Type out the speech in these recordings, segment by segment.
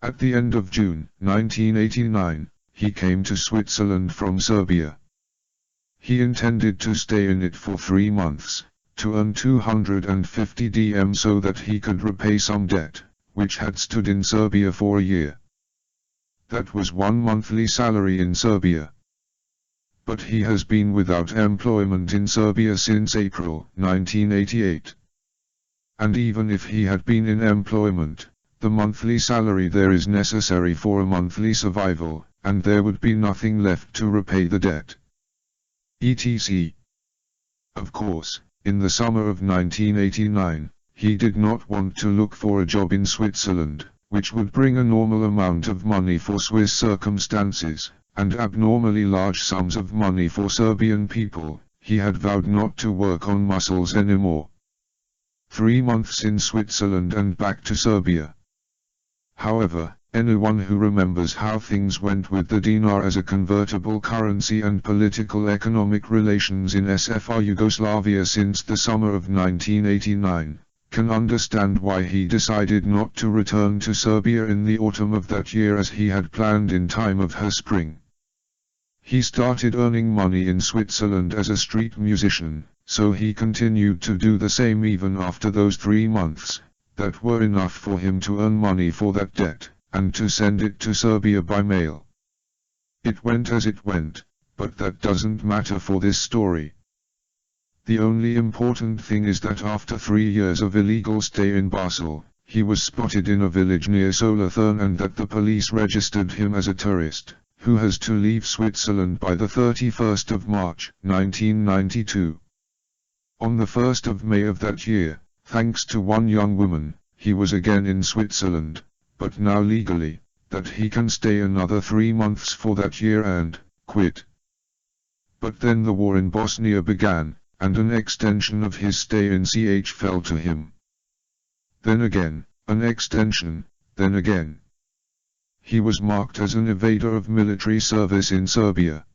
At the end of June 1989, he came to Switzerland from Serbia. He intended to stay in it for 3 months, to earn 250 DM so that he could repay some debt, which had stood in Serbia for a year. That was 1 monthly salary in Serbia. But he has been without employment in Serbia since April 1988. And even if he had been in employment, the monthly salary there is necessary for a monthly survival, and there would be nothing left to repay the debt. etc. Of course, in the summer of 1989, he did not want to look for a job in Switzerland, which would bring a normal amount of money for Swiss circumstances, and abnormally large sums of money for Serbian people. He had vowed not to work on muscles anymore. 3 months in Switzerland and back to Serbia. However, anyone who remembers how things went with the dinar as a convertible currency and political economic relations in SFR Yugoslavia since the summer of 1989, can understand why he decided not to return to Serbia in the autumn of that year as he had planned in time of her spring. He started earning money in Switzerland as a street musician, so he continued to do the same even after those 3 months, that were enough for him to earn money for that debt, and to send it to Serbia by mail. It went as it went, but that doesn't matter for this story. The only important thing is that after 3 years of illegal stay in Basel, he was spotted in a village near Solothurn and that the police registered him as a tourist, who has to leave Switzerland by the 31st of March, 1992. On the 1st of May of that year, thanks to one young woman, he was again in Switzerland, but now legally, that he can stay another 3 months for that year and quit. But then the war in Bosnia began, and an extension of his stay in CH fell to him. Then again, an extension, then again. He was marked as an evader of military service in Serbia.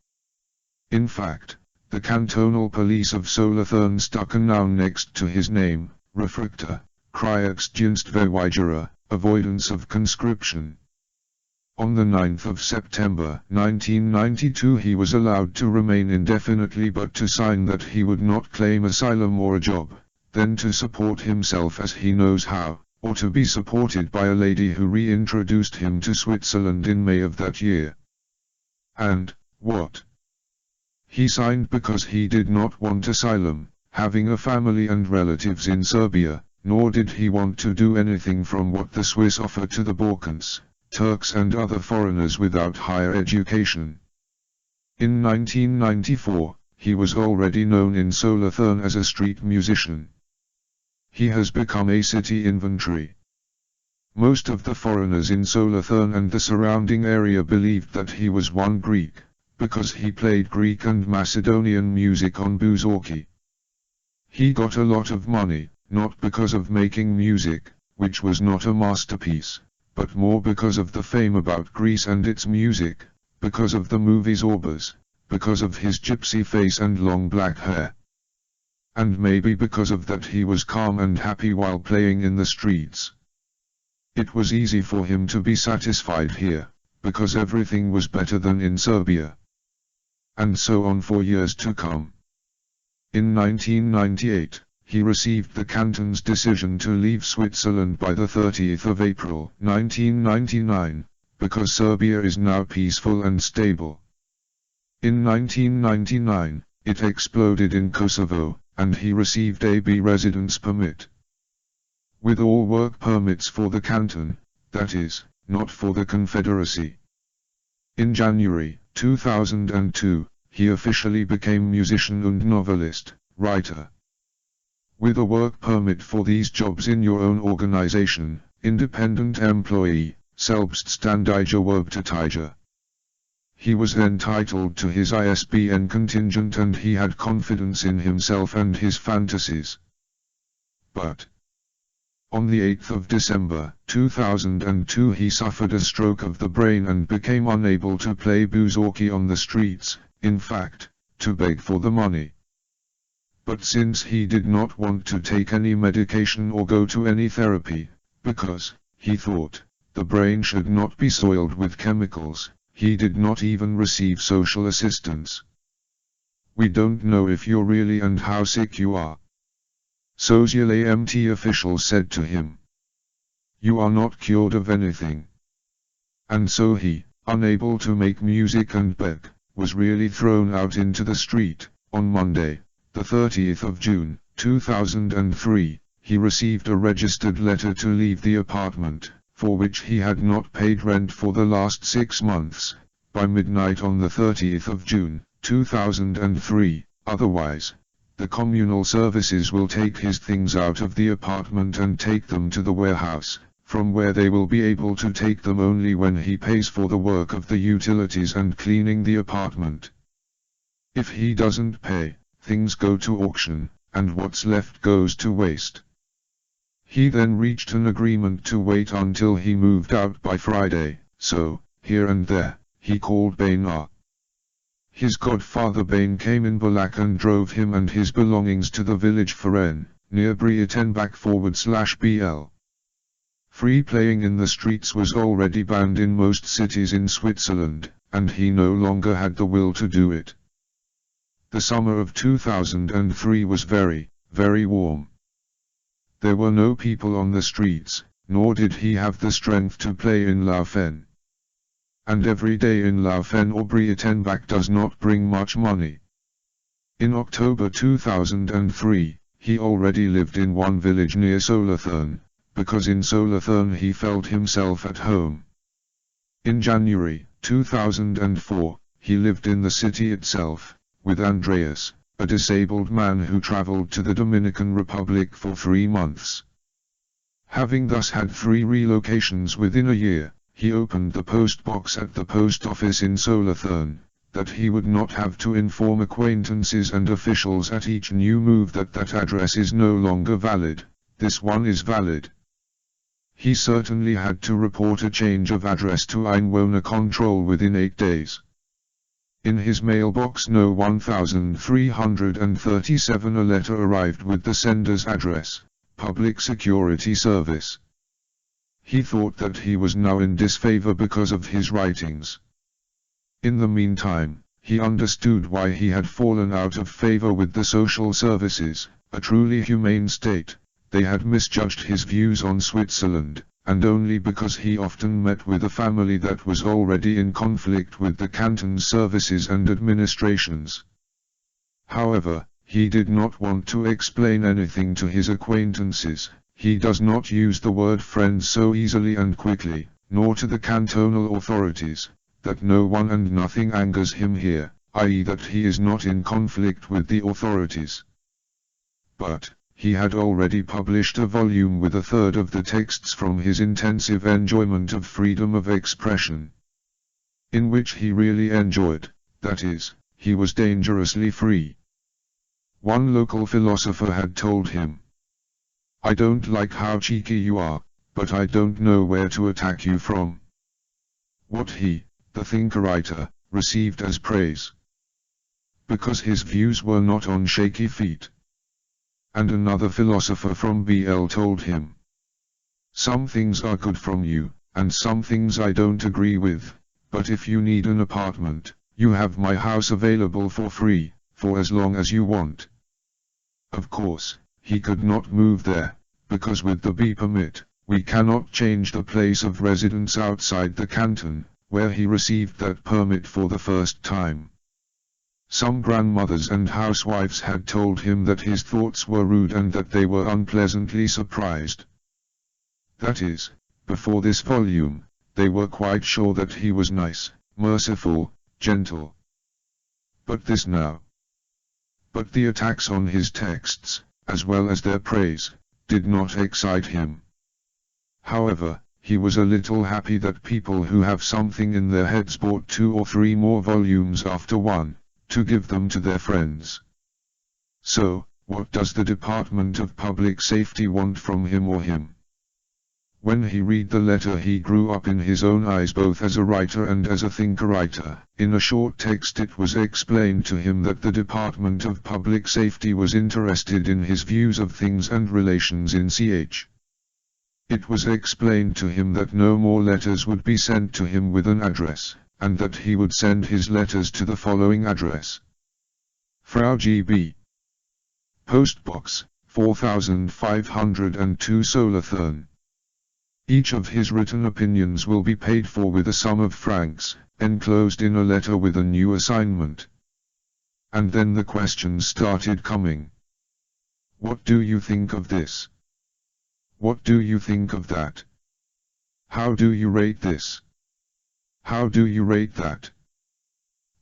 In fact, the cantonal police of Solothurn stuck a noun next to his name, refractor, Koješta, avoidance of conscription. On the 9th of September 1992 he was allowed to remain indefinitely but to sign that he would not claim asylum or a job, then to support himself as he knows how, or to be supported by a lady who reintroduced him to Switzerland in May of that year. And, what? He signed because he did not want asylum, having a family and relatives in Serbia, nor did he want to do anything from what the Swiss offer to the Balkans, Turks and other foreigners without higher education. In 1994, he was already known in Solothurn as a street musician. He has become a city inventory. Most of the foreigners in Solothurn and the surrounding area believed that he was one Greek, because he played Greek and Macedonian music on bouzouki. He got a lot of money, not because of making music, which was not a masterpiece, but more because of the fame about Greece and its music, because of the movie Zorbas, because of his gypsy face and long black hair. And maybe because of that he was calm and happy while playing in the streets. It was easy for him to be satisfied here, because everything was better than in Serbia. And so on for years to come. In 1998, he received the canton's decision to leave Switzerland by the 30th of April 1999, because Serbia is now peaceful and stable. In 1999, it exploded in Kosovo, and he received a B residence permit. With all work permits for the canton, that is, not for the Confederacy. In January 2002, he officially became musician and novelist, writer. With a work permit for these jobs in your own organization, independent employee, selbstständiger Arbeiter. He was entitled to his ISBN contingent and he had confidence in himself and his fantasies. But on the 8th of December 2002 he suffered a stroke of the brain and became unable to play bouzouki on the streets, in fact, to beg for the money. But since he did not want to take any medication or go to any therapy, because, he thought, the brain should not be soiled with chemicals. He did not even receive social assistance. We don't know if you're really and how sick you are. Social officials said to him. You are not cured of anything. And so he, unable to make music and beg, was really thrown out into the street. On Monday, the 30th of June, 2003, he received a registered letter to leave the apartment, for which he had not paid rent for the last 6 months, by midnight on the 30th of June, 2003, otherwise, the communal services will take his things out of the apartment and take them to the warehouse, from where they will be able to take them only when he pays for the work of the utilities and cleaning the apartment. If he doesn't pay, things go to auction, and what's left goes to waste. He then reached an agreement to wait until he moved out by Friday, so, here and there, he called Bain up. His godfather Bain came in Balak and drove him and his belongings to the village Foren, near Brieten/BL. Free playing in the streets was already banned in most cities in Switzerland, and he no longer had the will to do it. The summer of 2003 was very, very warm. There were no people on the streets, nor did he have the strength to play in Laufen. And every day in Laufen or Brietenbach does not bring much money. In October 2003, he already lived in one village near Solothurn, because in Solothurn he felt himself at home. In January 2004, he lived in the city itself, with Andreas, a disabled man who traveled to the Dominican Republic for 3 months. Having thus had 3 relocations within a year, he opened the post box at the post office in Solothurn, that he would not have to inform acquaintances and officials at each new move that that address is no longer valid, this one is valid. He certainly had to report a change of address to Einwohner control within 8 days. In his mailbox No. 1337 a letter arrived with the sender's address, Public Security Service. He thought that he was now in disfavor because of his writings. In the meantime, he understood why he had fallen out of favor with the social services, a truly humane state. They had misjudged his views on Switzerland, and only because he often met with a family that was already in conflict with the canton's services and administrations. However, he did not want to explain anything to his acquaintances. He does not use the word friend so easily and quickly, nor to the cantonal authorities, that no one and nothing angers him here, i.e. that he is not in conflict with the authorities. But, he had already published a volume with 1/3 of the texts from his intensive enjoyment of freedom of expression. In which he really enjoyed, that is, he was dangerously free. One local philosopher had told him, "I don't like how cheeky you are, but I don't know where to attack you from." What he, the thinker-writer, received as praise. Because his views were not on shaky feet. And another philosopher from BL told him, "Some things are good from you, and some things I don't agree with, but if you need an apartment, you have my house available for free, for as long as you want." Of course, he could not move there, because with the B permit, we cannot change the place of residence outside the canton, where he received that permit for the first time. Some grandmothers and housewives had told him that his thoughts were rude and that they were unpleasantly surprised. That is, before this volume, they were quite sure that he was nice, merciful, gentle. But this now. But the attacks on his texts, as well as their praise, did not excite him. However, he was a little happy that people who have something in their heads bought 2 or 3 more volumes after one, to give them to their friends. So, what does the Department of Public Safety want from him or him? When he read the letter he grew up in his own eyes both as a writer and as a thinker-writer. In a short text it was explained to him that the Department of Public Safety was interested in his views of things and relations in ch. It was explained to him that no more letters would be sent to him with an address, and that he would send his letters to the following address. Frau GB. Postbox, 4502 Solothurn. Each of his written opinions will be paid for with a sum of francs, enclosed in a letter with a new assignment. And then the questions started coming. What do you think of this? What do you think of that? How do you rate this? How do you rate that?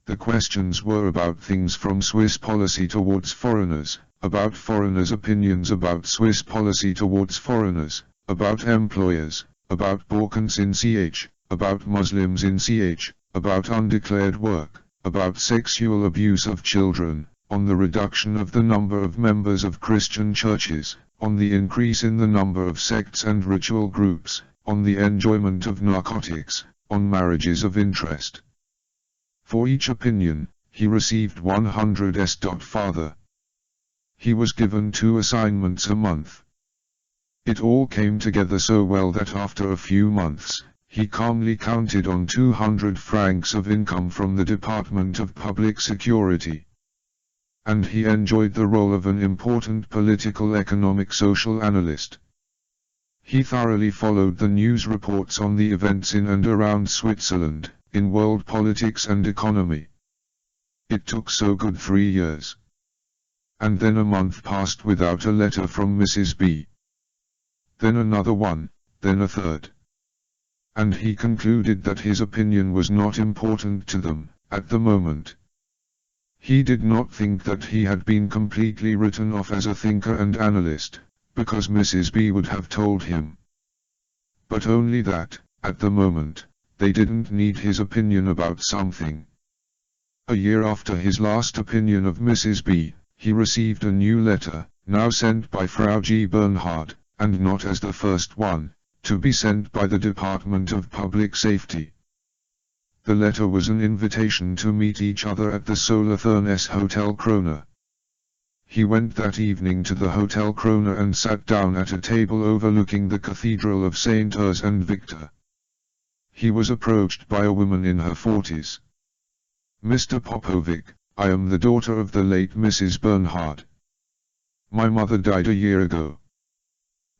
The questions were about things from Swiss policy towards foreigners, about foreigners' opinions about Swiss policy towards foreigners, about employers, about Balkans in CH, about Muslims in CH, about undeclared work, about sexual abuse of children, on the reduction of the number of members of Christian churches, on the increase in the number of sects and ritual groups, on the enjoyment of narcotics, on marriages of interest. For each opinion, he received 100 S. Father. He was given 2 assignments a month. It all came together so well that after a few months, he calmly counted on 200 francs of income from the Department of Public Security. And he enjoyed the role of an important political economic social analyst. He thoroughly followed the news reports on the events in and around Switzerland, in world politics and economy. It took so good 3 years. And then a month passed without a letter from Mrs. B. Then another one, then a third. And he concluded that his opinion was not important to them, at the moment. He did not think that he had been completely written off as a thinker and analyst, because Mrs. B would have told him. But only that, at the moment, they didn't need his opinion about something. A year after his last opinion of Mrs. B, he received a new letter, now sent by Frau G. Bernhard, and not as the first one, to be sent by the Department of Public Safety. The letter was an invitation to meet each other at the Solothurn's Hotel Krone. He went that evening to the Hotel Krone and sat down at a table overlooking the Cathedral of St. Urs and Victor. He was approached by a woman in her 40s. Mr. Popovic, I am the daughter of the late Mrs. Bernhard. My mother died a year ago.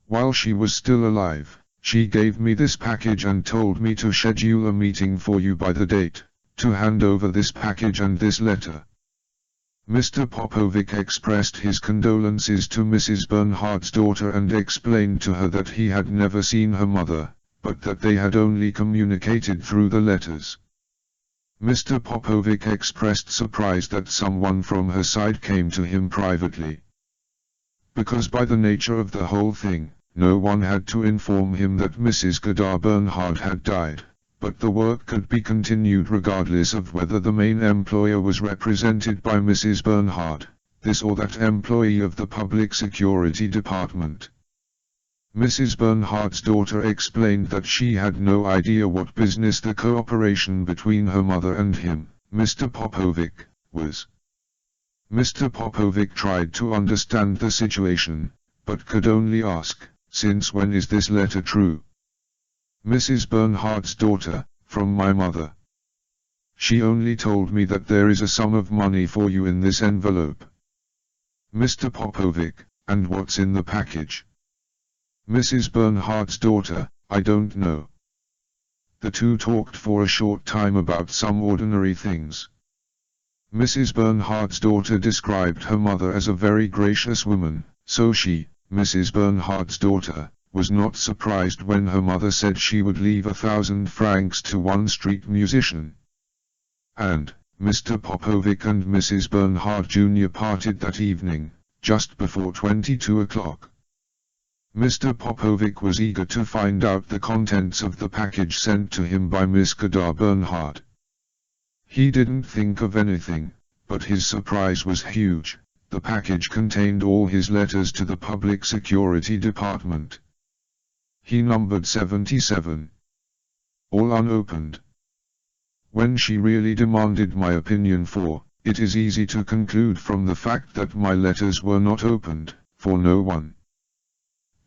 While she was still alive, she gave me this package and told me to schedule a meeting for you by the date, to hand over this package and this letter. Mr. Popovic expressed his condolences to Mrs. Bernhard's daughter and explained to her that he had never seen her mother, but that they had only communicated through the letters. Mr. Popovic expressed surprise that someone from her side came to him privately. Because by the nature of the whole thing, no one had to inform him that Mrs. Godard Bernhard had died, but the work could be continued regardless of whether the main employer was represented by Mrs. Bernhard, this or that employee of the Public Security Department. Mrs. Bernhard's daughter explained that she had no idea what business the cooperation between her mother and him, Mr. Popovic, was. Mr. Popovic tried to understand the situation, but could only ask, since when is this letter true? Mrs. Bernhard's daughter, from my mother. She only told me that there is a sum of money for you in this envelope. Mr. Popovic, and what's in the package? Mrs. Bernhard's daughter, I don't know. The two talked for a short time about some ordinary things. Mrs. Bernhard's daughter described her mother as a very gracious woman, so she, Mrs. Bernhard's daughter, was not surprised when her mother said she would leave 1,000 francs to one street musician. And, Mr. Popovic and Mrs. Bernhard Jr. parted that evening, just before 22 o'clock. Mr. Popovic was eager to find out the contents of the package sent to him by Miss Godard Bernhard. He didn't think of anything, but his surprise was huge. The package contained all his letters to the Public Security Department. He numbered 77. All unopened. When she really demanded my opinion for, it is easy to conclude from the fact that my letters were not opened, for no one.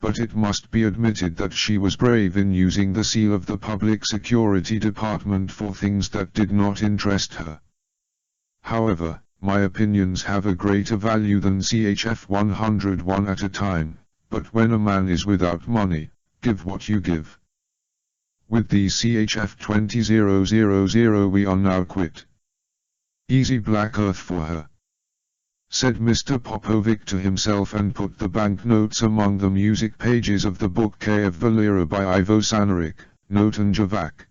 but it must be admitted that she was brave in using the seal of the Public Security Department for things that did not interest her. However, my opinions have a greater value than CHF 101 at a time, but when a man is without money, give what you give. With these CHF 20,000 we are now quit. Easy black earth for her, said Mr. Popovic to himself, and put the banknotes among the music pages of the book K of Valera by Ivo Sanaric, Notan Javac.